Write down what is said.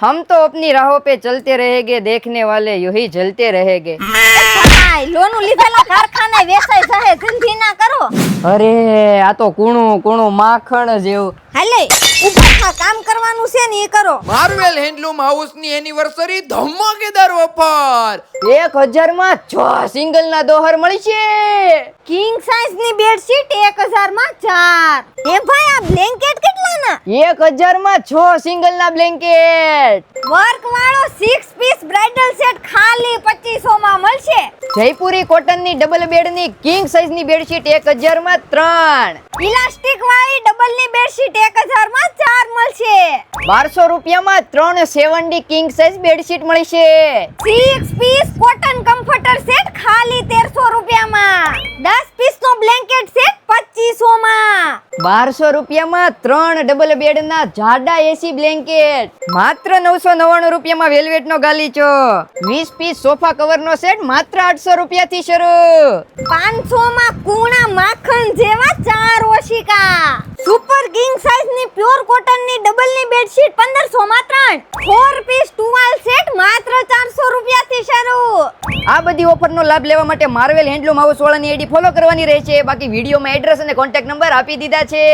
हम तो अपनी राहों पे चलते रहेंगे, देखने वाले यूं ही जलते रहेंगे। લોન લીધેલા કારખાને વેચાઈ જાય, ધંધી ના કરો. અરે આ તો કૂણું કૂણું માખણ જેવું. હાલે ઉભા કામ કરવાનું છે ને એ કરો. માર્વેલ હેન્ડલૂમ હાઉસ ની એનિવર્સરી ધમાકેદાર ઓફર 1000 માં 6 સિંગલ ના દોહર મળશે. કિંગ સાઇઝ ની બેડશીટ 1000 માં 4. એ ભાઈ આ બ્લેન્કેટ કેટલાના? 1000 માં 6 સિંગલ ના બ્લેન્કેટ. વર્ક વાળો 6 પીસ બ્રાઇડલ સેટ ખાલી 2500 માં મળશે. જયપુરી કોટન ની ડબલ બેડ ની કિંગ સાઇઝ ની બેડશીટ 1000 માં 3. ઇલાસ્ટિક વાળી ડબલ ની બેડશીટ 1000 માં 4 મળશે. 1200 રૂપિયામાં 3 7D કિંગ સાઇઝ બેડશીટ મળશે. 6 પીસ કોટન કમ્ફર્ટર સેટ ખાલી 1300 રૂપિયામાં. 10 પીસ નો બ્લેન્કેટ સેટ 2500 માં. 1200 રૂપિયામાં 3 ડબલ બેડ ના જાડા એસી બ્લેન્કેટ. માત્ર 999 રૂપિયામાં વેલ્વેટ નો ગાલીચો. 20 પીસ સોફા કવર નો સેટ માત્ર 800 રૂપિયા થી શરૂ. 500 માં કુણા માખણ જેવા 4 ઓશિકા. સુપર કિંગ સાઇઝ ની પ્યોર કોટન ની ડબલ ની બેડશીટ 1500 માં 3. 4 પીસ ટુવાલ સેટ માત્ર 400 રૂપિયા થી શરૂ. આ બધી ઓફરનો લાભ લેવા માટે માર્વેલ હેન્ડલૂમ હાઉસ વાળાની આઈડી ફોલો કરવાની રહેશે. બાકી વિડીયોમાં એડ્રેસ અને કોન્ટેક્ટ નંબર આપી દીધા છે.